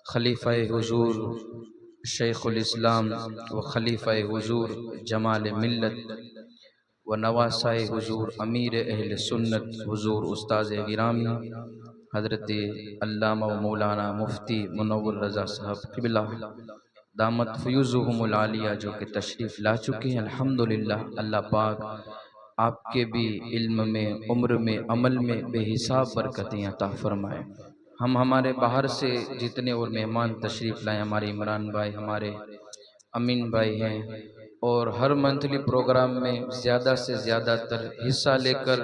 खलीफ़ाए हुज़ूर शेखुल इस्लाम व खलीफ़ाए हुज़ूर जमाल मिल्लत व नवासाए हुज़ूर अमीर अहल सुन्नत हुज़ूर उस्ताज़ गिरामी हज़रत अल्लामा व मौलाना मुफ्ती मुनव्वर रज़ा साहब क़िबला दामत फ़युज़ुहुमुल आलिया जो कि तशरीफ़ ला चुके हैं। अल्हम्दुलिल्लाह, अल्लाह पाक आपके भी इल्म में, उम्र में, अमल में बेहिसाब बरकतें अता फ़रमाए। हम हमारे बाहर से जितने और मेहमान तशरीफ़ लाए, हमारे इमरान भाई, हमारे अमीन भाई हैं, और हर मंथली प्रोग्राम में ज़्यादा से ज़्यादातर हिस्सा लेकर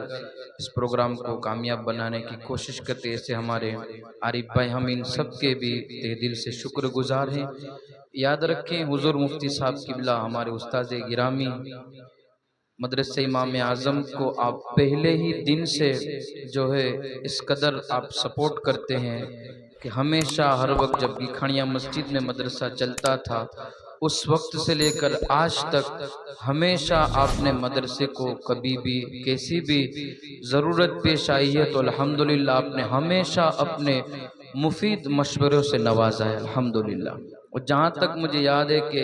इस प्रोग्राम को कामयाब बनाने की कोशिश करते, ऐसे हमारे आरिफ भाई, हम इन सब के भी तहे दिल से शुक्रगुजार हैं। याद रखें, हुज़ूर मुफ्ती साहब क़िबला हमारे उस्ताद गिरामी मदरसे इमाम आज़म को आप पहले ही दिन से जो है इस कदर आप सपोर्ट करते हैं कि हमेशा हर वक्त जब गिखानिया मस्जिद में मदरसा चलता था, उस वक्त से लेकर आज तक हमेशा आपने मदरसे को कभी भी कैसी भी ज़रूरत पेश आई है तो अल्हम्दुलिल्लाह आपने हमेशा अपने मुफीद मशवरों से नवाजा है, अल्हम्दुलिल्लाह। और जहाँ तक मुझे याद है कि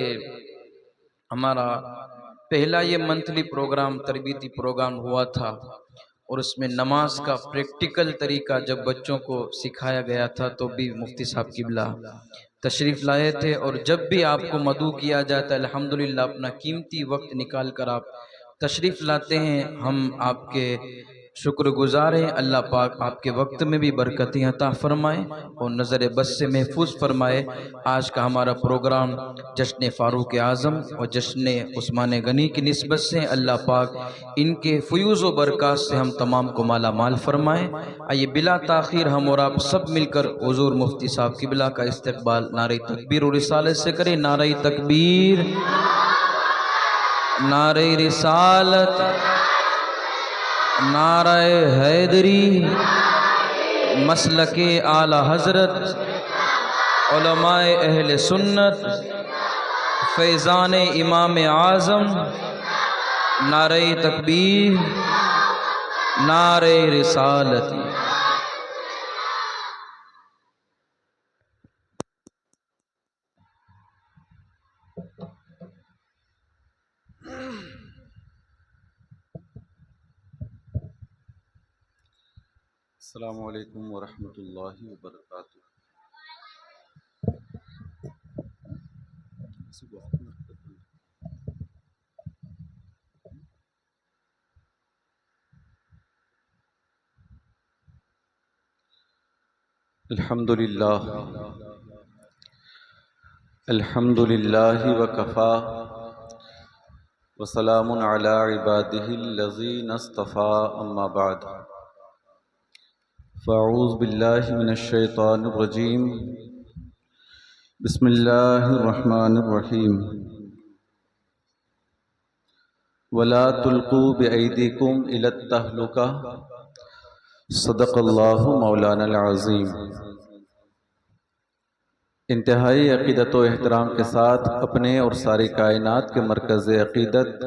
हमारा पहला ये मंथली प्रोग्राम तरबीती प्रोग्राम हुआ था और उसमें नमाज का प्रैक्टिकल तरीका जब बच्चों को सिखाया गया था तो भी मुफ्ती साहब क़िबला तशरीफ़ लाए थे। और जब भी आपको मदू किया जाता है, अल्हम्दुलिल्लाह अपना कीमती वक्त निकाल कर आप तशरीफ़ लाते हैं, हम आपके शुक्रगुजार हैं। अल्लाह पाक आपके वक्त में भी बरकतें अता फ़रमाए और नज़र बस से महफूज फ़रमाए। आज का हमारा प्रोग्राम जश्न फ़ारूक आज़म और जश्न उस्मान गनी की निस्बत से अल्लाह पाक इनके फ़यूज़ व बरक़ात से हम तमाम को माला माल फ़रमाए। आइए बिला ताख़ीर हम और आप सब मिलकर हुज़ूर मुफ्ती साहब क़िबला का इस्तक़बाल नारे तकबीर और रिसालत से करें। नारे तकबीर, नारे रिसालत, नारे हैदरी, मसलके आला हज़रत, उलमाए अहले सुन्नत, फैज़ान इमाम आज़म, नारे तकबीर, नारे रिसालत। अस्सलामु अलैकुम वरहमतुल्लाहि वबरकातुहू। अल्हम्दुलिल्लाह, अल्हम्दुलिल्लाहि वकफ़ा वसलामुन अला इबादिहिल्लज़ीना इस्तफ़ा, अम्मा बाद। फ़अऊज़ु बिल्लाहि मिनश शैतानिर रजीम, बिस्मिल्लाहिर रहमानिर रहीम। वला तुल्क़ू बिअयदीकुम इलत तहलुका, सदक़ल्लाहु मौलानल अज़ीम। इंतहाई अक़ीदत व एहतराम के साथ अपने और सारी कायनात के मरकज़ अक़ीदत,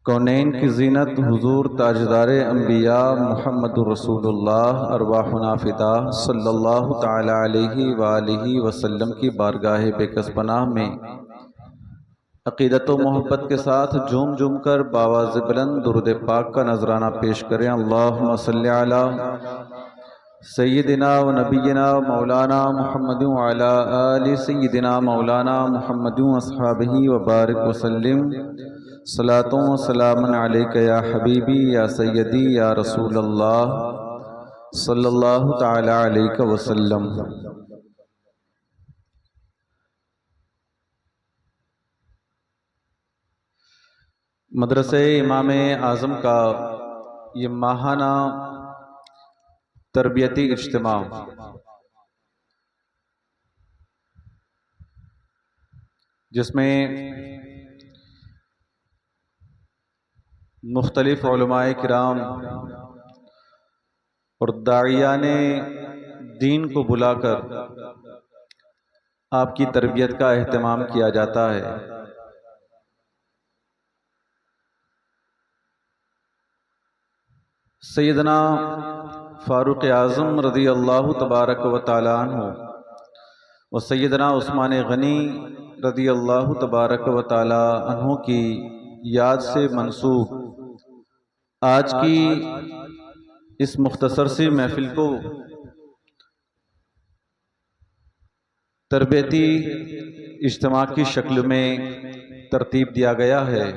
कौनैन की ज़ीनत, हुज़ूर ताजदारे अंबिया मुहम्मदुर रसूलुल्लाह अरवाहुना फ़िदा सल्लल्लाहु तआला अलैहि व आलिहि वसल्लम की बारगाह बेकस पनाह में अक़ीदत व मोहब्बत के साथ झूम झूम कर बावाज़ बुलंद दुरूद पाक का नजराना पेश करें। अल्लाहुम्मा सल्लि अला सय्यिदिना व नबिय्यिना मौलाना मुहम्मद व अला आलि सय्यिदिना मौलाना मुहम्मद व अस्हाबिही व बारिक व सल्लिम। सलातों व सलामन अलैका या हबीबी या सय्यदी या रसूल अल्लाह सल्लल्लाहु तआला अलैहि वसल्लम। मदरसे इमाम आज़म का ये माहाना तरबियती इज्तिमा, जिसमें मुख्तलिफ उलमाए किराम और दाइयाने दीन को बुलाकर आपकी तरबियत का एहतमाम किया जाता है। सैयदना फ़ारूक आज़म रज़ी अल्लाह तबारक व तआला अन्हु व सैयदना उस्मान गनी रदी अल्लाह तबारक व ताला अन्हु की याद से मंसूब आज की इस मुख्तसर सी महफिल को तरबियती इज्तिमा की शक्ल में तरतीब दिया गया है।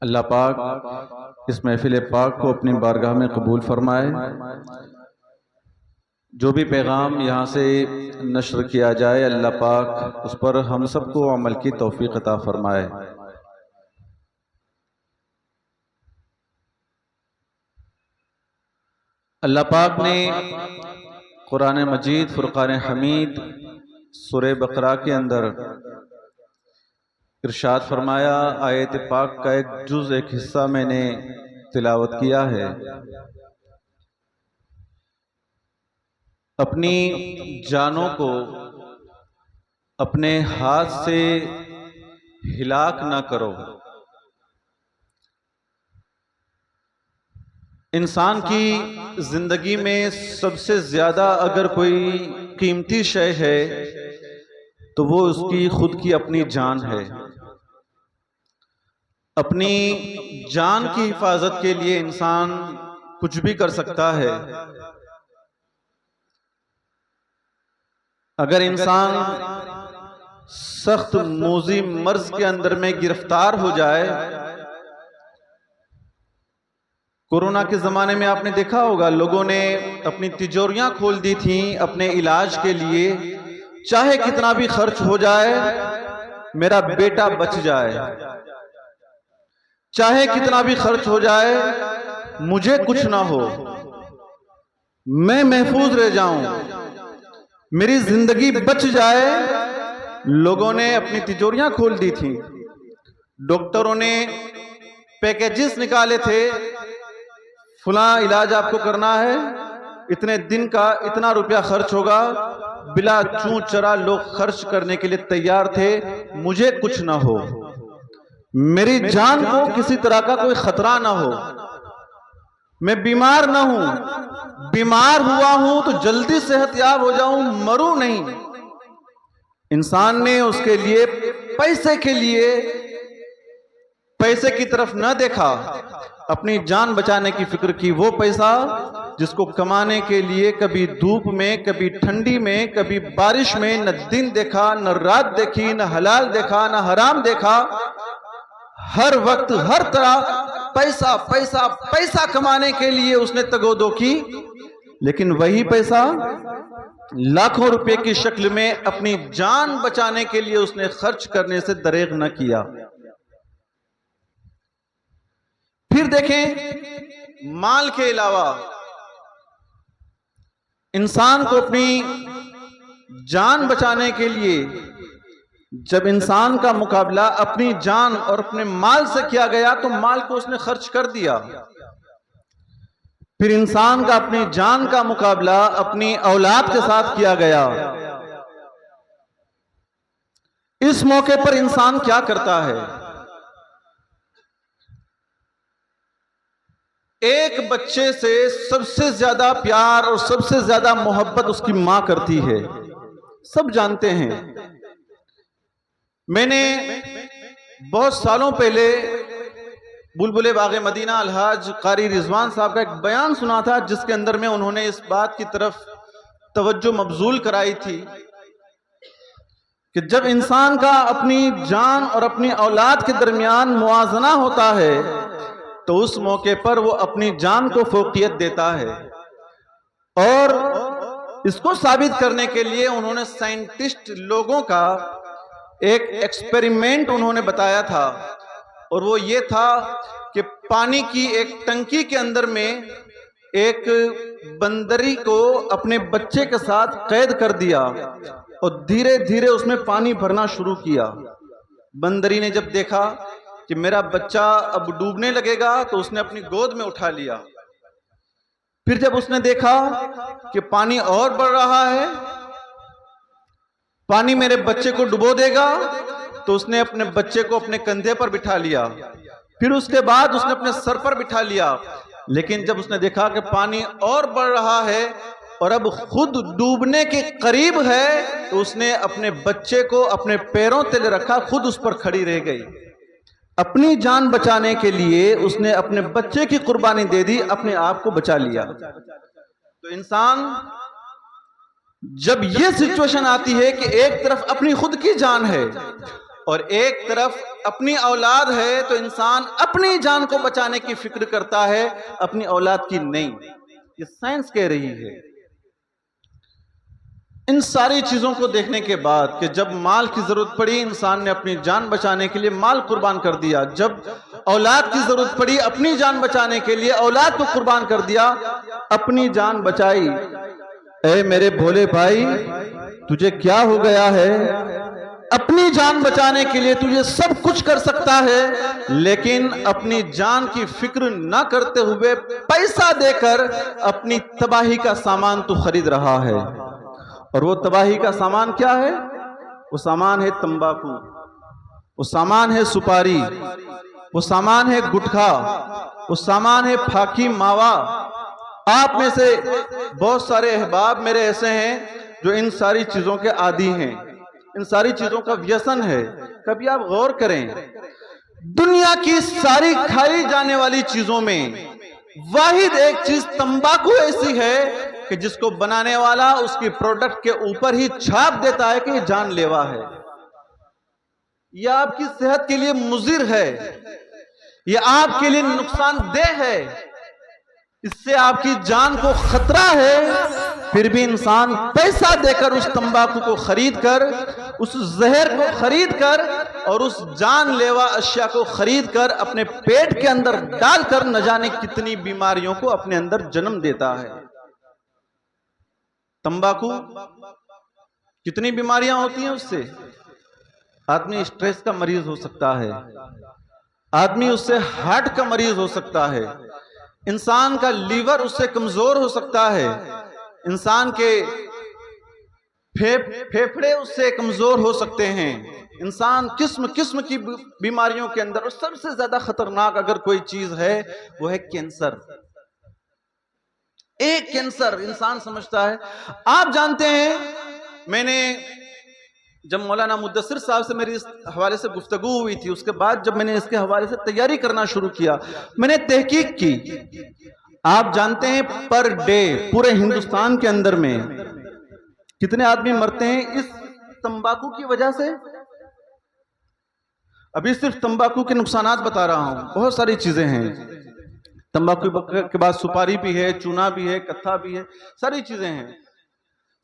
अल्लाह पाक इस महफिल पाक को अपनी बारगाह में कबूल फरमाए। जो भी पैगाम यहाँ से नश्र किया जाए अल्लाह पाक उस पर हम सबको अमल की तौफीक अता फरमाए। अल्लाह पाक ने कुरान मजीद फुरकान हमीद सूरह बकरा के अंदर इरशाद फरमाया, आयत पाक का एक जुज एक हिस्सा मैंने तिलावत किया है। अपनी जानों को अपने हाथ से हिलाक ना करो। इंसान की जिंदगी में सबसे ज्यादा अगर कोई कीमती शय है तो वो उसकी खुद की अपनी जान है। अपनी जान की हिफाजत के लिए इंसान कुछ भी कर सकता है। अगर इंसान सख्त मोजी मर्ज के अंदर में गिरफ्तार हो जाए, कोरोना के ज़माने में आपने देखा होगा लोगों ने अपनी तिजोरियां खोल दी थी अपने इलाज के लिए, चाहे कितना भी खर्च हो जाए मेरा बेटा बच जाए, चाहे कितना भी खर्च हो जाए मुझे कुछ ना हो, मैं महफूज रह जाऊं, मेरी जिंदगी बच जाए। लोगों ने अपनी तिजोरियां खोल दी थी। डॉक्टरों ने पैकेजेस निकाले थे, फला इलाज आपको करना है, इतने दिन का इतना रुपया खर्च होगा। बिला चूं चरा लोग खर्च करने के लिए तैयार थे। मुझे कुछ ना हो, मेरी जान को किसी तरह का कोई खतरा ना हो, मैं बीमार ना हूं, बीमार हुआ हूं तो जल्दी सेहतयाब हो जाऊं, मरूं नहीं। इंसान ने उसके लिए पैसे के लिए पैसे की तरफ न देखा, अपनी जान बचाने की फिक्र की। वो पैसा जिसको कमाने के लिए कभी धूप में, कभी ठंडी में, कभी बारिश में न दिन देखा, न रात देखी, न हलाल देखा, न हराम देखा, हर वक्त हर तरह पैसा पैसा पैसा कमाने के लिए उसने तगोदो की। लेकिन वही पैसा लाखों रुपए की शक्ल में अपनी जान बचाने के लिए उसने खर्च करने से दरेग न किया। फिर देखें, माल के अलावा इंसान को अपनी जान बचाने के लिए जब इंसान का मुकाबला अपनी जान और अपने माल से किया गया तो माल को उसने खर्च कर दिया। फिर इंसान का अपनी जान का मुकाबला अपनी औलाद के साथ किया गया। इस मौके पर इंसान क्या करता है? एक बच्चे से सबसे ज्यादा प्यार और सबसे ज्यादा मोहब्बत उसकी मां करती है, सब जानते हैं। मैंने बहुत सालों पहले बुलबुल बाग़े मदीना अलहाज कारी रिजवान साहब का एक बयान सुना था, जिसके अंदर में उन्होंने इस बात की तरफ तवज्जो मबजूल कराई थी कि जब इंसान का अपनी जान और अपनी औलाद के दरमियान मुआजना होता है तो उस मौके पर वो अपनी जान को फोकियत देता है। और इसको साबित करने के लिए उन्होंने साइंटिस्ट लोगों का एक एक्सपेरिमेंट उन्होंने बताया था, और वो ये था कि पानी की एक टंकी के अंदर में एक बंदरी को अपने बच्चे के साथ कैद कर दिया और धीरे धीरे उसमें पानी भरना शुरू किया। बंदरी ने जब देखा कि मेरा बच्चा अब डूबने लगेगा तो उसने अपनी गोद में उठा लिया। फिर जब उसने देखा कि पानी और बढ़ रहा है, पानी मेरे बच्चे को डुबो देगा, तो उसने अपने बच्चे को अपने कंधे पर बिठा लिया। फिर उसके बाद उसने अपने सर पर बिठा लिया। लेकिन जब उसने देखा कि पानी और बढ़ रहा है और अब खुद डूबने के करीब है तो उसने अपने बच्चे को अपने पैरों तले रखा, खुद उस पर खड़ी रह गई। अपनी जान बचाने के लिए उसने अपने बच्चे की कुर्बानी दे दी, अपने आप को बचा लिया। तो इंसान जब यह सिचुएशन आती है कि एक तरफ अपनी खुद की जान है और एक तरफ अपनी औलाद है, तो इंसान अपनी जान को बचाने की फिक्र करता है, अपनी औलाद की नहीं। ये साइंस कह रही है। इन सारी चीजों को देखने के बाद कि जब माल की जरूरत पड़ी, इंसान ने अपनी जान बचाने के लिए माल कुर्बान कर दिया। जब औलाद की जरूरत पड़ी, अपनी जान बचाने के लिए औलाद को कुर्बान कर दिया, अपनी जान बचाई। ऐ मेरे भोले भाई, तुझे क्या हो गया है? अपनी जान बचाने के लिए तुझे सब कुछ कर सकता है, लेकिन अपनी जान की फिक्र ना करते हुए पैसा देकर अपनी तबाही का सामान तू खरीद रहा है। और वो तबाही का सामान क्या है? वो सामान है तंबाकू, वो सामान है सुपारी, वो सामान है गुटखा, वो सामान है फाकी मावा। आप में से बहुत सारे अहबाब मेरे ऐसे हैं जो इन सारी चीजों के आदी हैं, इन सारी चीजों का व्यसन है। कभी आप गौर करें, दुनिया की सारी खाई जाने वाली चीजों में वाहिद एक चीज तंबाकू ऐसी है कि जिसको बनाने वाला उसकी प्रोडक्ट के ऊपर ही छाप देता है कि ये जानलेवा है, यह आपकी सेहत के लिए मुजिर है, यह आपके लिए नुकसानदेह है, इससे आपकी जान को खतरा है। फिर भी इंसान पैसा देकर उस तंबाकू को खरीद कर, उस जहर को खरीद कर और उस जानलेवा अशिया को खरीद कर अपने पेट के अंदर डालकर न जाने कितनी बीमारियों को अपने अंदर जन्म देता है। तंबाकू कितनी बीमारियां होती हैं उससे। आदमी स्ट्रेस का मरीज हो सकता है, आदमी उससे हार्ट का मरीज हो सकता है, इंसान का लीवर उससे कमजोर हो सकता है, इंसान के फेफड़े उससे कमजोर हो सकते हैं, इंसान किस्म किस्म की बीमारियों के अंदर। और सबसे ज्यादा खतरनाक अगर कोई चीज है वो है कैंसर। एक कैंसर इंसान समझता है। आप जानते हैं, मैंने जब मौलाना मुद्दसिर साहब से मेरी इस हवाले से गुफ्तगू हुई थी, उसके बाद जब मैंने इसके हवाले से तैयारी करना शुरू किया, मैंने तहकीक की। आप जानते हैं पर डे पूरे हिंदुस्तान के अंदर में कितने आदमी मरते हैं इस तंबाकू की वजह से। अभी सिर्फ तंबाकू के नुकसानात बता रहा हूं, बहुत सारी चीजें हैं। तंबाकू के बाद सुपारी भी है, चूना भी है, कत्था भी है, सारी चीजें हैं।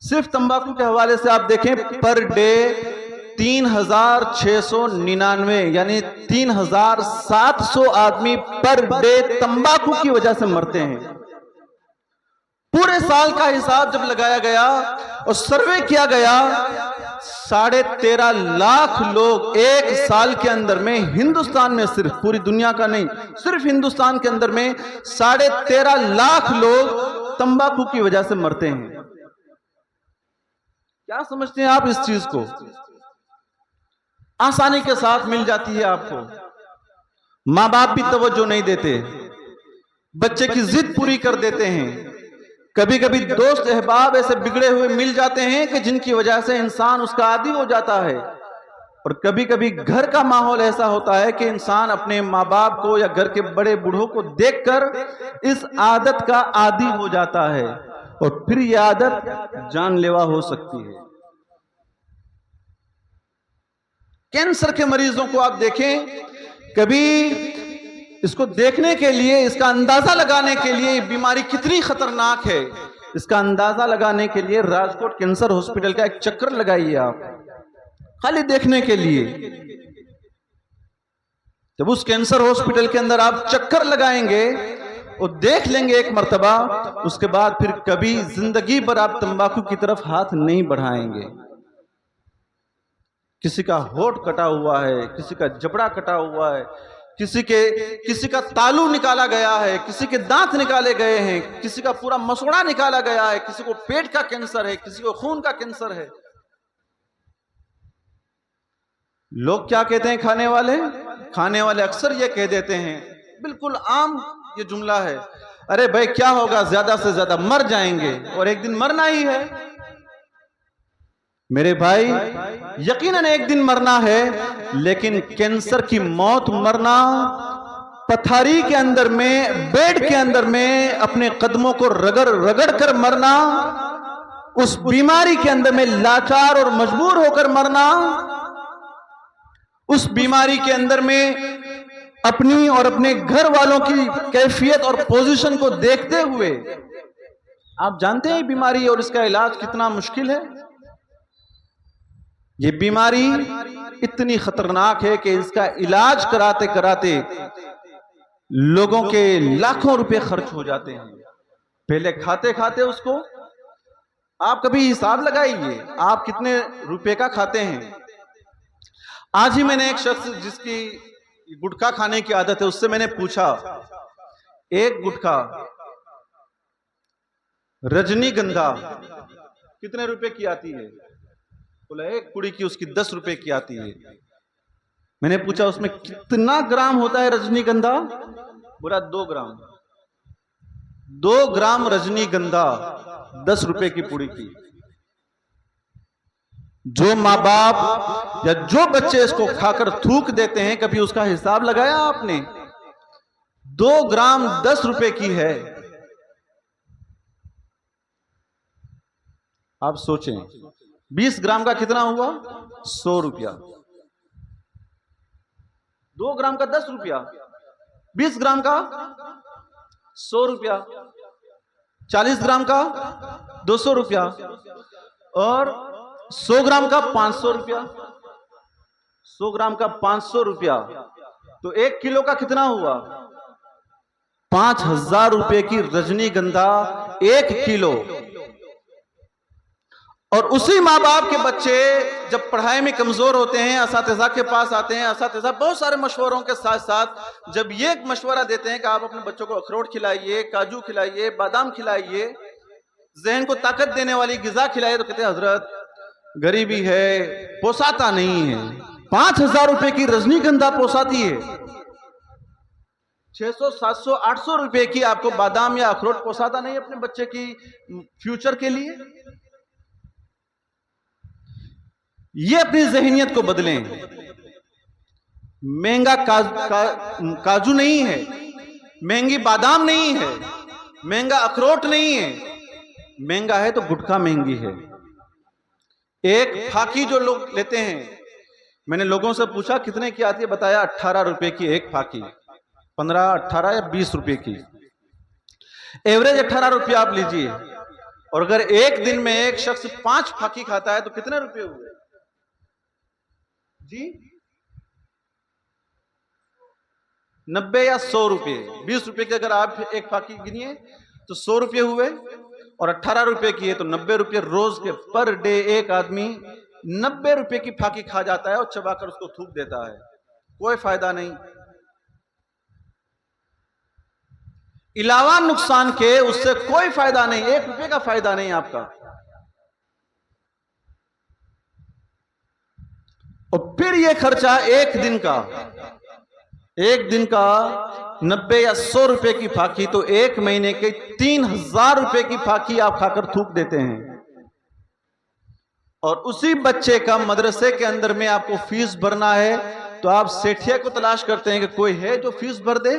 सिर्फ तंबाकू के हवाले से आप देखें, पर डे 3699 यानी 3700 आदमी पर डे तंबाकू की वजह से मरते हैं। पूरे साल का हिसाब जब लगाया गया और सर्वे किया गया, 13.5 लाख लोग एक साल के अंदर में हिंदुस्तान में, सिर्फ पूरी दुनिया का नहीं, सिर्फ हिंदुस्तान के अंदर में 13.5 लाख लोग तंबाकू की वजह से मरते हैं। क्या समझते हैं आप इस चीज को? आसानी के साथ मिल जाती है आपको, मां बाप भी तवज्जो नहीं देते, बच्चे की जिद पूरी कर देते हैं। कभी कभी दोस्त अहबाब ऐसे बिगड़े हुए मिल जाते हैं कि जिनकी वजह से इंसान उसका आदी हो जाता है। और कभी कभी घर का माहौल ऐसा होता है कि इंसान अपने माँ बाप को या घर के बड़े बूढ़ों को देखकर इस आदत का आदी हो जाता है और फिर यह आदत जानलेवा हो सकती है। कैंसर के मरीजों को आप देखें, कभी इसको देखने के लिए, इसका अंदाजा लगाने के लिए बीमारी कितनी खतरनाक है, इसका अंदाजा लगाने के लिए राजकोट कैंसर हॉस्पिटल का एक चक्कर लगाइए आप, खाली देखने के लिए। जब उस कैंसर हॉस्पिटल के अंदर आप चक्कर लगाएंगे और देख लेंगे एक मर्तबा, उसके बाद फिर कभी जिंदगी भर आप तंबाकू की तरफ हाथ नहीं बढ़ाएंगे। किसी का होठ कटा हुआ है, किसी का जबड़ा कटा हुआ है, किसी का तालू निकाला गया है, किसी के दांत निकाले गए हैं, किसी का पूरा मसोड़ा निकाला गया है, किसी को पेट का कैंसर है, किसी को खून का कैंसर है। लोग क्या कहते हैं, खाने वाले अक्सर ये कह देते हैं, बिल्कुल आम ये जुमला है, अरे भाई क्या होगा, ज्यादा से ज्यादा मर जाएंगे और एक दिन मरना ही है। मेरे भाई यकीनन एक दिन मरना है, लेकिन कैंसर की मौत मरना, पथारी के अंदर में, बेड के अंदर में अपने कदमों को रगड़ रगड़ कर मरना, उस बीमारी के अंदर में लाचार और मजबूर होकर मरना, उस बीमारी के अंदर में अपनी और अपने घर वालों की कैफियत और पोजीशन को देखते हुए, आप जानते हैं बीमारी और इसका इलाज कितना मुश्किल है। ये बीमारी इतनी खतरनाक है कि इसका इलाज कराते कराते लोगों के लाखों रुपए खर्च हो जाते हैं। पहले खाते खाते उसको आप कभी हिसाब लगाइए आप कितने रुपए का खाते हैं। आज ही मैंने एक शख्स जिसकी गुटखा खाने की आदत है, उससे मैंने पूछा, एक गुटखा रजनीगंधा कितने रुपए की आती है? बोला एक कुड़ी की उसकी 10 रुपए की आती है। मैंने पूछा उसमें कितना ग्राम होता है रजनीगंधा? बोला 2 ग्राम। 2 ग्राम रजनीगंधा 10 रुपए की पुड़ी की। जो माँ बाप या जो बच्चे इसको खाकर थूक देते हैं, कभी उसका हिसाब लगाया आपने? 2 ग्राम 10 रुपए की है। आप सोचें 20 ग्राम का कितना हुआ? 100 रुपया। 2 ग्राम का 10 रुपया, 20 ग्राम का 100 रुपया, 40 ग्राम का 200 रुपया और 100 ग्राम का 500 रुपया। 100 ग्राम का 500 रुपया तो 1 किलो का कितना हुआ? 5000 रुपए की रजनीगंधा 1 किलो। और उसी माँ बाप के बच्चे जब पढ़ाई में कमजोर होते हैं, असातिज़ा के पास आते हैं, असातिज़ा बहुत सारे मशवरों के साथ साथ जब ये एक मशवरा देते हैं कि आप अपने बच्चों को अखरोट खिलाइए, काजू खिलाइए, बादाम खिलाइए, जहन को ताकत देने वाली गिजा खिलाइए, तो कहते हैं हजरत गरीबी है, पोसाता नहीं है। 5000 रुपए की रजनीगंधा पोसाती है, 600, 700, 800 रुपए की आपको बादाम या अखरोट पोसाता नहीं अपने बच्चे की फ्यूचर के लिए। ये अपनी जहनियत को बदलें। महंगा काजू नहीं है, महंगी बादाम नहीं है, महंगा अखरोट नहीं है, महंगा है तो गुटखा महंगी है। एक फाकी जो लोग लेते हैं, मैंने लोगों से पूछा कितने की आती है, बताया 18 रुपए की एक फाकी, 15, 18 या 20 रुपए की, एवरेज 18 रुपया आप लीजिए। और अगर एक दिन में एक शख्स 5 फाकी खाता है तो कितने रुपए हुए जी? 90 या 100 रुपए। 20 रुपए की अगर आप एक फाकी गिनिए तो 100 रुपए हुए, और 18 रुपए की है तो 90 रुपए रोज के पर डे एक आदमी 90 रुपए की फाकी खा जाता है और चबाकर उसको थूक देता है। कोई फायदा नहीं, इलावा नुकसान के उससे कोई फायदा नहीं, 1 रुपए का फायदा नहीं आपका। और फिर ये खर्चा एक दिन का 90 या 100 रुपए की फाकी, तो 1 महीने के 3000 रुपए की फाकी आप खाकर थूक देते हैं। और उसी बच्चे का मदरसे के अंदर में आपको फीस भरना है तो आप सेठिया को तलाश करते हैं कि कोई है जो फीस भर दे।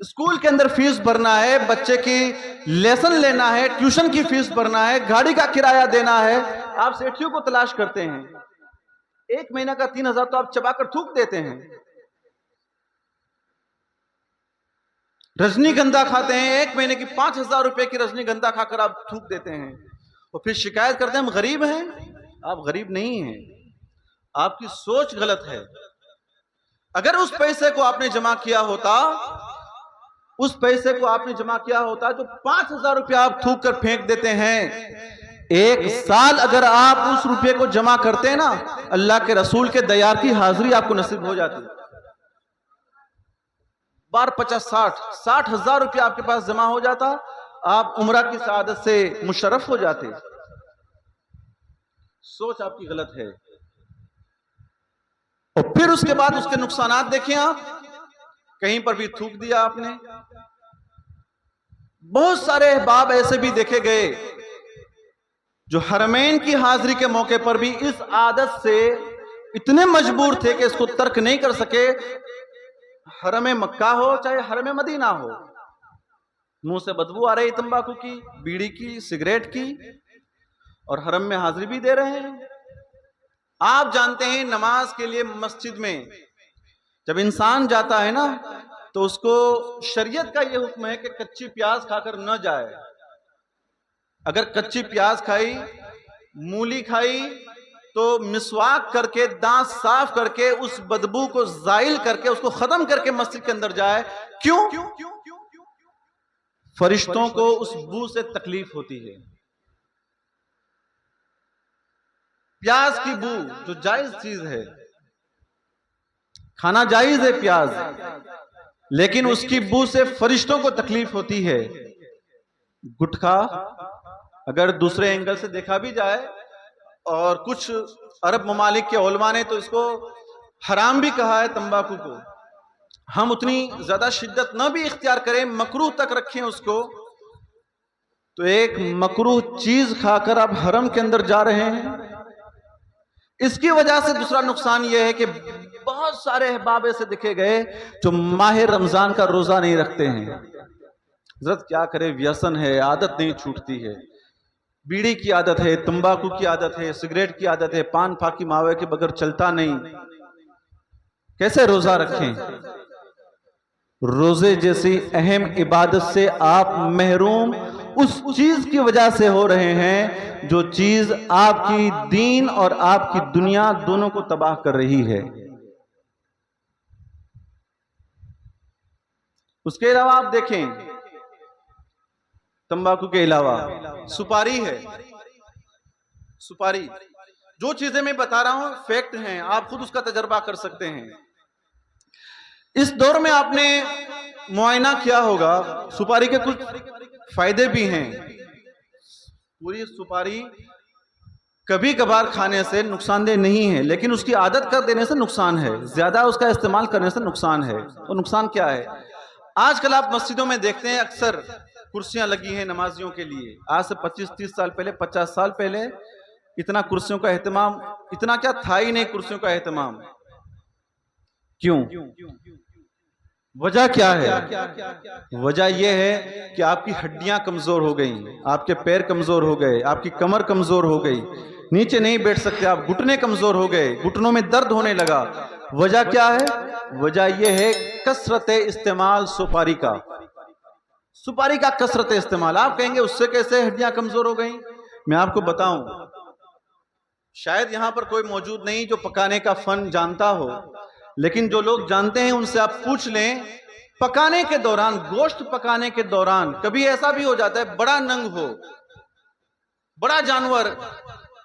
स्कूल के अंदर फीस भरना है, बच्चे की लेसन लेना है, ट्यूशन की फीस भरना है, गाड़ी का किराया देना है, आप सेठियों को तलाश करते हैं। 1 महीना का 3000 तो आप चबाकर थूक देते हैं। रजनीगंधा खाते हैं, 1 महीने की 5000 रुपए की रजनीगंधा खाकर आप थूक देते हैं और फिर शिकायत करते हैं हम गरीब हैं। आप गरीब नहीं हैं, आपकी सोच गलत है। अगर उस पैसे को आपने जमा किया होता, तो 5000 रुपया आप थूक कर फेंक देते हैं। 1 साल अगर आप उस रुपये को जमा करते हैं ना, अल्लाह के रसूल के दयार की हाजिरी आपको नसीब हो जाती। 12, 50, 60 हजार रुपया आपके पास जमा हो जाता, आप उम्रा की सआदत से मुशर्रफ हो जाते। सोच आपकी गलत है। और फिर उसके बाद उसके नुकसानात देखें आप, कहीं पर भी थूक दिया आपने, बहुत सारे अहबाब ऐसे भी देखे गए जो हरमैन की हाजिरी के मौके पर भी इस आदत से इतने मजबूर थे कि इसको तर्क नहीं कर सके। हरम मक्का हो चाहे हरम मदीना हो, मुंह से बदबू आ रही तंबाकू की, बीड़ी की, सिगरेट की, और हरम में हाजिरी भी दे रहे हैं। आप जानते हैं नमाज के लिए मस्जिद में जब इंसान जाता है ना, तो उसको शरीयत का यह हुक्म है कि कच्ची प्याज खाकर न जाए। अगर कच्ची प्याज खाई, मूली खाई, तो मिसवाक करके, दांत साफ करके, उस बदबू को जाइल करके, उसको खत्म करके मस्जिद के अंदर जाए। क्यों? फरिश्तों को उस बू से तकलीफ होती है। प्याज की बू जो जायज चीज है, खाना जायज है प्याज, लेकिन उसकी बू से फरिश्तों को तकलीफ होती है। गुटखा अगर दूसरे एंगल से देखा भी जाए, और कुछ अरब ममालिक के उलमा ने तो इसको हराम भी कहा है तंबाकू को, हम उतनी ज्यादा शिद्दत न भी इख्तियार करें, मकरूह तक रखें उसको, तो एक मकरूह चीज खाकर आप हरम के अंदर जा रहे हैं। इसकी वजह से दूसरा नुकसान यह है कि बहुत सारे अहबाब ऐसे देखे गए जो माह रमजान का रोजा नहीं रखते हैं। हजरत क्या करे, व्यसन है, आदत नहीं छूटती है। बीड़ी की आदत है, तंबाकू की आदत है, सिगरेट की आदत है, पान फाकी मावे के बगैर चलता नहीं। कैसे रोजा रखें? रोजे जैसी अहम इबादत से आप महरूम उस चीज की वजह से हो रहे हैं जो चीज आपकी दीन और आपकी दुनिया दोनों को तबाह कर रही है। उसके अलावा आप देखें, तंबाकू के अलावा सुपारी है। सुपारी, जो चीजें मैं बता रहा हूं फैक्ट हैं, आप खुद उसका तजर्बा कर सकते हैं। इस दौर में आपने मुआयना किया होगा, सुपारी के कुछ फायदे भी हैं। पूरी सुपारी कभी कभार खाने से नुकसानदेह नहीं है, लेकिन उसकी आदत कर देने से नुकसान है, ज्यादा उसका इस्तेमाल करने से नुकसान है। तो नुकसान क्या है? आजकल आप मस्जिदों में देखते हैं अक्सर कुर्सियां लगी हैं नमाजियों के लिए। आज से 25-30 साल पहले, 50 साल पहले इतना कुर्सियों का एहतमाम, इतना क्या था ही नहीं कुर्सियों का एहतमाम। क्यों? वजह क्या है? वजह यह है कि आपकी हड्डियां कमजोर हो गई, आपके पैर कमजोर हो गए, आपकी कमर कमजोर हो गई, नीचे नहीं बैठ सकते आप, घुटने कमजोर हो गए, घुटनों में दर्द होने लगा। वजह क्या है? वजह यह है कसरत इस्तेमाल सुपारी का। सुपारी का कसरत इस्तेमाल। आप कहेंगे उससे कैसे हड्डियां कमजोर हो गई? मैं आपको बताऊं, शायद यहां पर कोई मौजूद नहीं जो पकाने का फन जानता हो, लेकिन जो लोग जानते हैं उनसे आप पूछ लें, पकाने के दौरान, गोश्त पकाने के दौरान कभी ऐसा भी हो जाता है बड़ा नंग हो, बड़ा जानवर,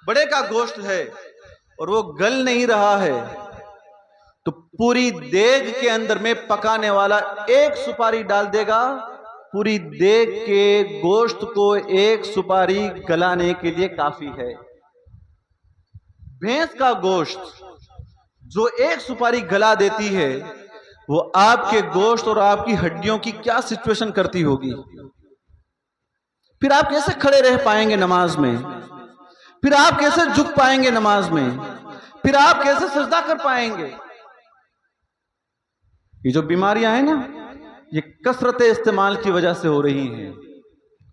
बड़े का गोश्त है और वो गल नहीं रहा है, तो पूरी देग के अंदर में पकाने वाला एक सुपारी डाल देगा, पूरी देग के गोश्त को एक सुपारी गलाने के लिए काफी है। भैंस का गोश्त जो एक सुपारी गला देती है, वो आपके गोश्त और आपकी हड्डियों की क्या सिचुएशन करती होगी। फिर आप कैसे खड़े रह पाएंगे नमाज में? फिर आप कैसे झुक पाएंगे नमाज में? फिर आप कैसे सजदा कर पाएंगे? ये जो बीमारियां हैं ना, ये कसरत इस्तेमाल की वजह से हो रही हैं।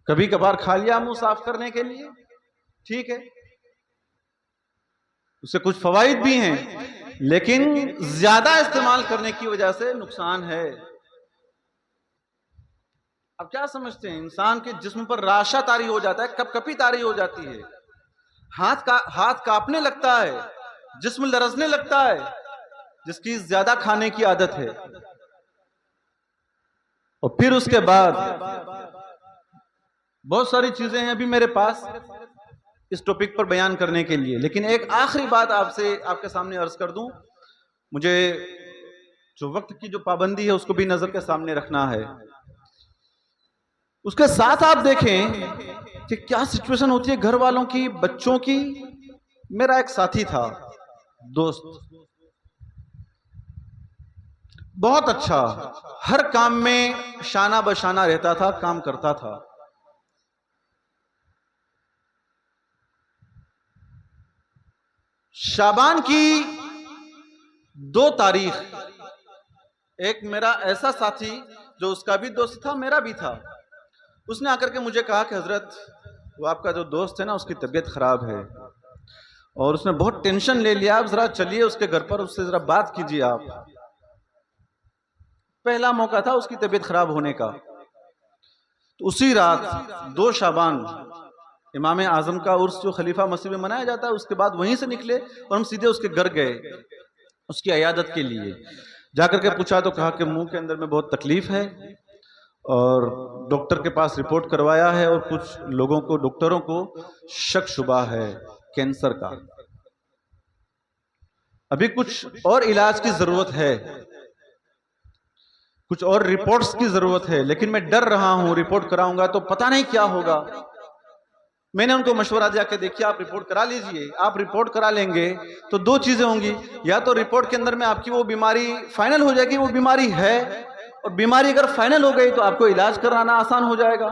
कभी कभार खा लिया मुंह साफ करने के लिए, ठीक है, उससे कुछ फवाइद भी हैं, लेकिन ज्यादा इस्तेमाल करने की वजह से नुकसान है। अब क्या समझते हैं, इंसान के जिस्म पर राशा तारी हो जाता है, कपकपी तारी हो जाती है, हाथ कांपने लगता है, जिस्म लरसने लगता है, जिसकी ज्यादा खाने की आदत है। और फिर उसके बाद बहुत सारी चीजें हैं अभी मेरे पास इस टॉपिक पर बयान करने के लिए, लेकिन एक आखिरी बात आपके सामने अर्ज कर दूं। मुझे जो वक्त की जो पाबंदी है उसको भी नजर के सामने रखना है। उसके साथ आप देखें कि क्या सिचुएशन होती है घर वालों की, बच्चों की। मेरा एक साथी था, दोस्त, बहुत अच्छा, हर काम में शाना बशाना रहता था, काम करता था। शाबान की 2 तारीख, एक मेरा ऐसा साथी जो उसका भी दोस्त था, मेरा भी था, उसने आकर के मुझे कहा कि हजरत वो आपका जो दोस्त है ना उसकी तबीयत खराब है और उसने बहुत टेंशन ले लिया, आप जरा चलिए उसके घर पर, उससे जरा बात कीजिए आप। पहला मौका था उसकी तबीयत खराब होने का। तो उसी रात 2 शाबान इमाम आजम का उर्स जो खलीफा मसीह में मनाया जाता है, उसके बाद वहीं से निकले और हम सीधे उसके घर गए उसकी अयादत के लिए। जाकर के पूछा तो कहा कि मुंह के अंदर में बहुत तकलीफ है और डॉक्टर के पास रिपोर्ट करवाया है और कुछ लोगों को, डॉक्टरों को शक शुबा है कैंसर का, अभी कुछ और इलाज की जरूरत है, कुछ और रिपोर्ट्स की जरूरत है, लेकिन मैं डर रहा हूं रिपोर्ट कराऊंगा तो पता नहीं क्या होगा। मैंने उनको मशवरा दिया कि देखिए आप रिपोर्ट करा लीजिए, आप रिपोर्ट करा लेंगे तो 2 चीजें होंगी, या तो रिपोर्ट के अंदर में आपकी वो बीमारी फाइनल हो जाएगी, वो बीमारी है, और बीमारी अगर फाइनल हो गई तो आपको इलाज कराना आसान हो जाएगा,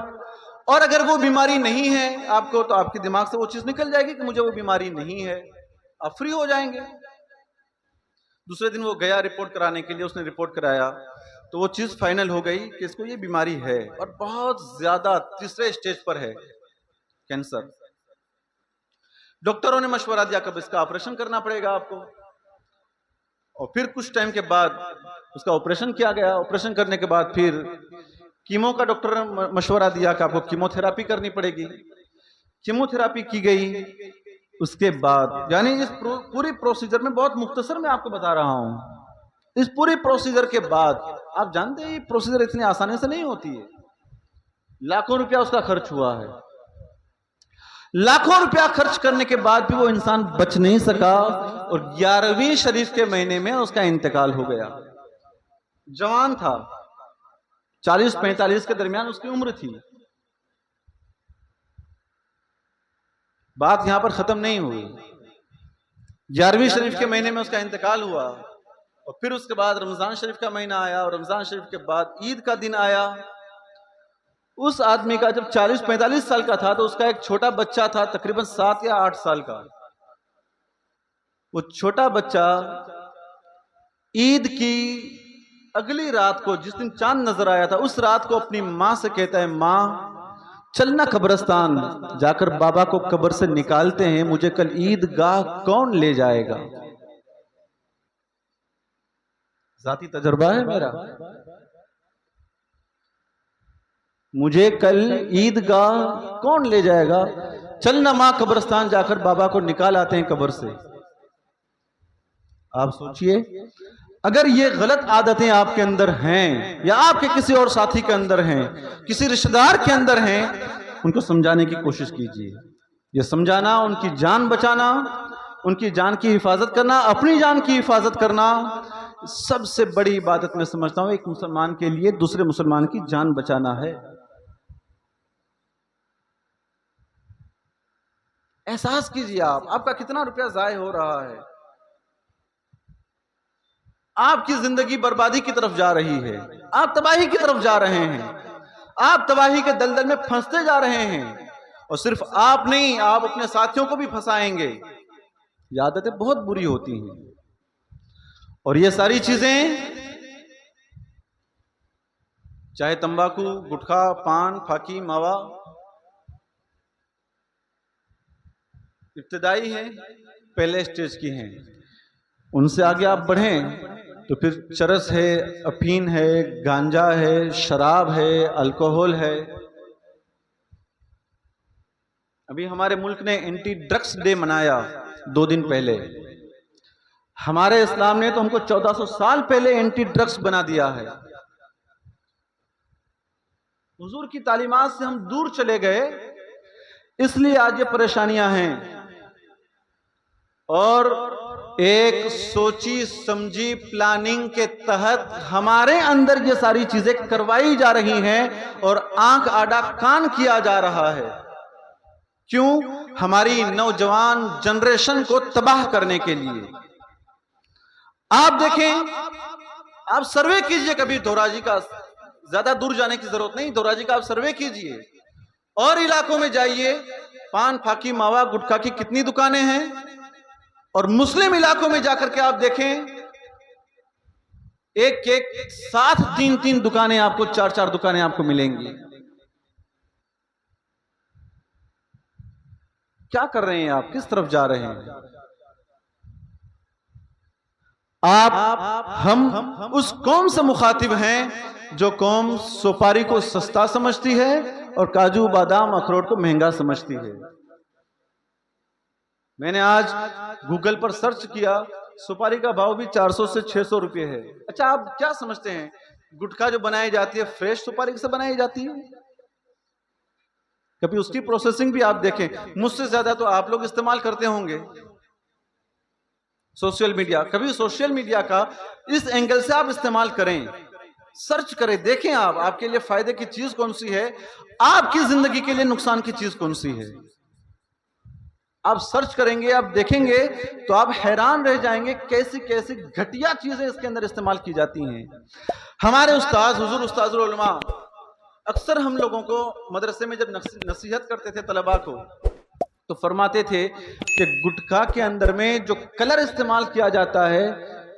और अगर वो बीमारी नहीं है आपको तो आपके दिमाग से वो चीज निकल जाएगी कि मुझे वो बीमारी नहीं है, आप फ्री हो जाएंगे। दूसरे दिन वो गया रिपोर्ट कराने के लिए, उसने रिपोर्ट कराया तो वो चीज फाइनल हो गई कि इसको ये बीमारी है और बहुत ज्यादा 3रे स्टेज पर है कैंसर। डॉक्टरों ने मशवरा दिया कब इसका ऑपरेशन करना पड़ेगा आपको, और फिर कुछ टाइम के बाद उसका ऑपरेशन किया गया। ऑपरेशन करने के बाद फिर कीमो का डॉक्टर ने मशवरा दिया कि आपको कीमोथेरापी करनी पड़ेगी। कीमोथेरापी की गई। उसके बाद, यानी इस पूरी प्रोसीजर में, बहुत मुख्तसर में आपको बता रहा हूं, इस पूरी प्रोसीजर के बाद, आप जानते हैं ये प्रोसीजर इतनी आसानी से नहीं होती है, लाखों रुपया उसका खर्च हुआ है। लाखों रुपया खर्च करने के बाद भी वो इंसान बच नहीं सका और 11वीं शरीफ के महीने में उसका इंतकाल हो गया। जवान था, 40-45 के दरमियान उसकी उम्र थी। बात यहां पर खत्म नहीं हुई। 11वीं शरीफ के महीने में उसका इंतकाल हुआ और फिर उसके बाद रमजान शरीफ का महीना आया और रमजान शरीफ के बाद ईद का दिन आया। उस आदमी का जब 40-45 साल का था तो उसका एक छोटा बच्चा था, तकरीबन 7 या 8 साल का। वो छोटा बच्चा ईद की अगली रात को, जिस दिन चांद नजर आया था, उस रात को अपनी मां से कहता है, मां चलना कब्रिस्तान, जाकर बाबा को कब्र से निकालते हैं, मुझे कल ईदगाह कौन ले जाएगा। जाती तजुर्बा है मेरा, मुझे कल ईदगाह कौन ले जाएगा, चलना मां कब्रिस्तान, जाकर बाबा को निकाल आते हैं कब्र से। आप सोचिए, अगर ये गलत आदतें आपके अंदर हैं या आपके किसी और साथी के अंदर हैं, किसी रिश्तेदार के अंदर हैं, उनको समझाने की कोशिश कीजिए। ये समझाना, उनकी जान बचाना, उनकी जान की हिफाजत करना, अपनी जान की हिफाजत करना सबसे बड़ी इबादत मैं समझता हूं। एक मुसलमान के लिए दूसरे मुसलमान की जान बचाना है। एहसास कीजिए आप, आपका कितना रुपया जाय हो रहा है, आपकी जिंदगी बर्बादी की तरफ जा रही है, आप तबाही की तरफ जा रहे हैं, आप तबाही के दलदल में फंसते जा रहे हैं, और सिर्फ आप नहीं, आप अपने साथियों को भी फंसाएंगे। ये आदतें बहुत बुरी होती हैं और ये सारी चीजें, चाहे तंबाकू, गुटखा, पान, फाकी, मावा, इब्तिदाई है, पहले स्टेज की हैं। उनसे आगे आप बढ़ें तो फिर चरस है, अफीन है, गांजा है, शराब है, अल्कोहल है। अभी हमारे मुल्क ने एंटी ड्रग्स डे मनाया 2 दिन पहले। हमारे इस्लाम ने तो हमको 1400 साल पहले एंटी ड्रग्स बना दिया है। हुजूर की तालीमात से हम दूर चले गए, इसलिए आज ये परेशानियां हैं। और एक सोची समझी प्लानिंग के तहत हमारे अंदर ये सारी चीजें करवाई जा रही हैं और आंख आड़ा कान किया जा रहा है। क्यों? हमारी नौजवान जनरेशन को तबाह करने के लिए। आप देखें, आप सर्वे कीजिए, कभी धोराजी का, ज्यादा दूर जाने की जरूरत नहीं, धोराजी का आप सर्वे कीजिए और इलाकों में जाइए, पान, फाकी, मावा, गुटखा की कितनी दुकानें हैं। और मुस्लिम इलाकों में जाकर के आप देखें, एक एक साथ 3-3 दुकानें आपको, 4-4 दुकानें आपको मिलेंगी। क्या कर रहे हैं आप, किस तरफ जा रहे हैं आप? हम उस कौम से मुखातिब हैं जो कौम सुपारी को सस्ता समझती है और काजू, बादाम, अखरोट को महंगा समझती है। मैंने आज गूगल पर सर्च किया, सुपारी का भाव भी 400 से 600 रुपये है। अच्छा, आप क्या समझते हैं, गुटखा जो बनाई जाती है फ्रेश सुपारी से बनाई जाती है? कभी उसकी प्रोसेसिंग भी आप देखें। मुझसे ज्यादा तो आप लोग इस्तेमाल करते होंगे सोशल मीडिया। कभी सोशल मीडिया का इस एंगल से आप इस्तेमाल करें, सर्च करें, देखें आप, आपके लिए फायदे की चीज कौन सी है, आपकी जिंदगी के लिए नुकसान की चीज कौन सी है। आप सर्च करेंगे, आप देखेंगे तो आप हैरान रह जाएंगे कैसी कैसी घटिया चीजें इसके अंदर इस्तेमाल की जाती हैं। हमारे उस्ताद, हुजूर उस्तादुल उलमा, अक्सर हम लोगों को मदरसे में जब नसीहत करते थे तलबा को, तो फरमाते थे कि गुटखा के अंदर में जो कलर इस्तेमाल किया जाता है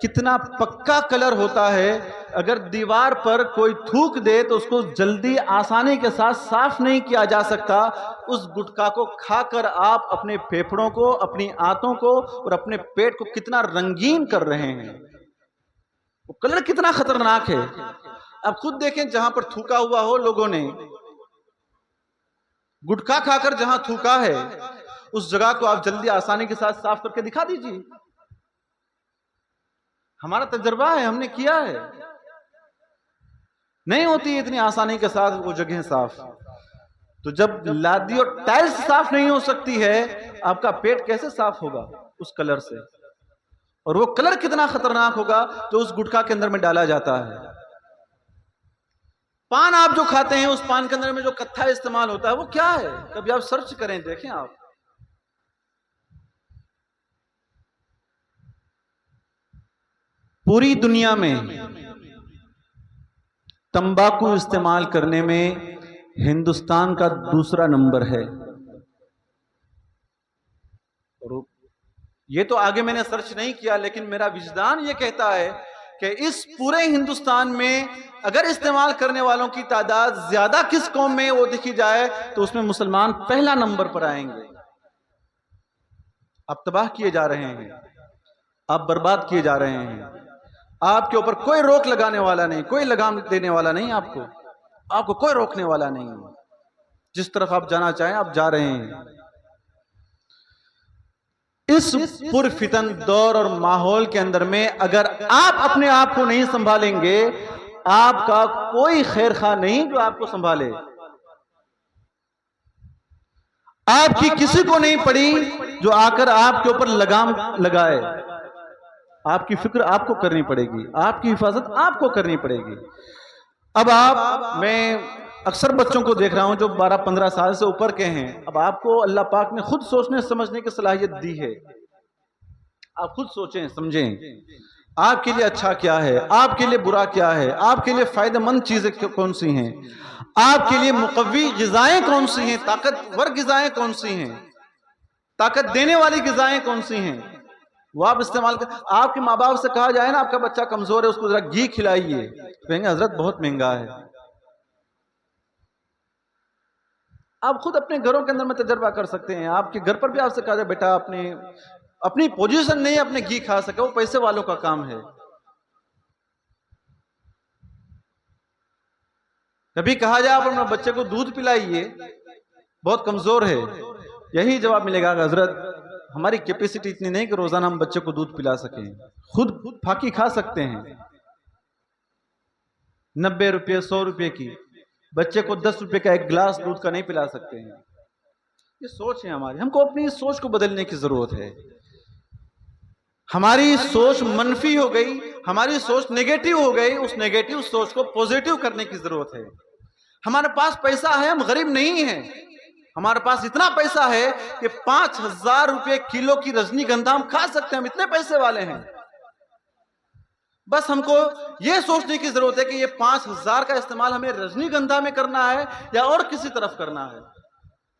कितना पक्का कलर होता है, अगर दीवार पर कोई थूक दे तो उसको जल्दी आसानी के साथ साफ नहीं किया जा सकता। उस गुटखा को खाकर आप अपने फेफड़ों को, अपनी आंतों को और अपने पेट को कितना रंगीन कर रहे हैं। वो कलर कितना खतरनाक है। आप खुद देखें, जहां पर थूका हुआ हो लोगों ने, गुटखा खाकर जहां थूका है उस जगह को आप जल्दी आसानी के साथ साफ करके दिखा दीजिए। हमारा तजर्बा है, हमने किया है, नहीं होती इतनी आसानी के साथ वो जगह साफ। तो जब लादी और टाइल्स साफ नहीं हो सकती है, आपका पेट कैसे साफ होगा उस कलर से? और वो कलर कितना खतरनाक होगा जो उस गुटखा के अंदर में डाला जाता है। पान आप जो खाते हैं, उस पान के अंदर में जो कत्था इस्तेमाल होता है वो क्या है? कभी आप सर्च करें, देखें आप। पूरी दुनिया में तंबाकू इस्तेमाल करने में हिंदुस्तान का दूसरा नंबर है। और ये तो आगे मैंने सर्च नहीं किया, लेकिन मेरा विजदान ये कहता है कि इस पूरे हिंदुस्तान में अगर इस्तेमाल करने वालों की तादाद ज्यादा किस कौम में वो देखी जाए तो उसमें मुसलमान पहला नंबर पर आएंगे। आप तबाह किए जा रहे हैं, आप बर्बाद किए जा रहे हैं। आपके ऊपर कोई रोक लगाने वाला नहीं, कोई लगाम देने वाला नहीं, आपको कोई रोकने वाला नहीं। जिस तरफ आप जाना चाहें आप जा रहे हैं। इस पुरफितन दौर और माहौल के अंदर में अगर आप अपने आप को नहीं संभालेंगे, आपका कोई खैर खा नहीं जो आपको संभाले। आपकी किसी को नहीं पड़ी जो आकर आपके ऊपर लगाम लगाए। आपकी फिक्र आपको करनी पड़ेगी, आपकी हिफाजत आपको करनी पड़ेगी। अब मैं अक्सर बच्चों को देख रहा हूं जो 12-15 साल से ऊपर के हैं। अब आपको अल्लाह पाक ने खुद सोचने समझने की सलाहियत दी है। आप खुद सोचें, समझें, आपके लिए अच्छा क्या है, आपके लिए बुरा क्या है, आपके लिए फायदेमंद चीजें कौन सी हैं, आपके लिए मुकव्वी गिजाएं कौन सी हैं, ताकतवर गिजाएं कौन सी हैं, ताकत देने वाली गिजाएं कौन सी हैं, वो आप इस्तेमाल कर। आपके माँ बाप से कहा जाए ना आपका बच्चा कमजोर है, उसको जरा घी खिलाइए, कहेंगे हजरत बहुत महंगा है। आप खुद अपने घरों के अंदर में तजर्बा कर सकते हैं। आपके घर पर भी आपसे कहा जाए बेटा अपनी पोजीशन नहीं अपने घी खा सके, वो पैसे वालों का काम है। कभी कहा जाए आप अपने बच्चे को दूध पिलाइए, बहुत कमजोर है, यही जवाब मिलेगा हजरत हमारी कैपेसिटी इतनी नहीं कि रोजाना हम बच्चे को दूध पिला सकें। खुद फाकी खा सकते हैं 90 रुपये 100 रुपये की, बच्चे को 10 रुपये का एक गिलास दूध का नहीं पिला सकते हैं। ये सोच है हमारी, हमको अपनी सोच को बदलने की जरूरत है। हमारी सोच मनफी हो गई, हमारी सोच नेगेटिव हो गई, उस नेगेटिव सोच को पॉजिटिव करने की जरूरत है। हमारे पास पैसा है, हम गरीब नहीं हैं। हमारे पास इतना पैसा है कि 5000 रुपये किलो की रजनीगंधा हम खा सकते हैं, हम इतने पैसे वाले हैं। बस हमको ये सोचने की जरूरत है कि ये 5,000 का इस्तेमाल हमें रजनीगंधा में करना है या और किसी तरफ करना है।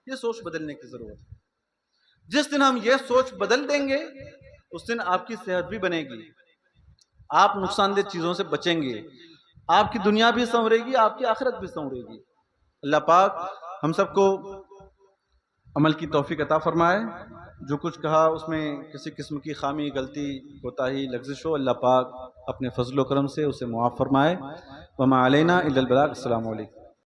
ये सोच बदलने की जरूरत है। जिस दिन हम ये सोच बदल देंगे उस दिन आपकी सेहत भी बनेगी, आप नुकसानदेह चीजों से बचेंगे, आपकी दुनिया भी संवरेगी, आपकी आखिरत भी संवरेगी। अल्लाह पाक हम सबको अमल की तौफीक अता फरमाए। जो कुछ कहा उसमें किसी किस्म की खामी, गलती, कोताही, लग़्ज़िश हो, अल्लाह पाक अपने फजल व करम से उसे मुआफ़ फरमाए। वमा अलैना इल्लल बलाग। अस्सलामु अलैकुम।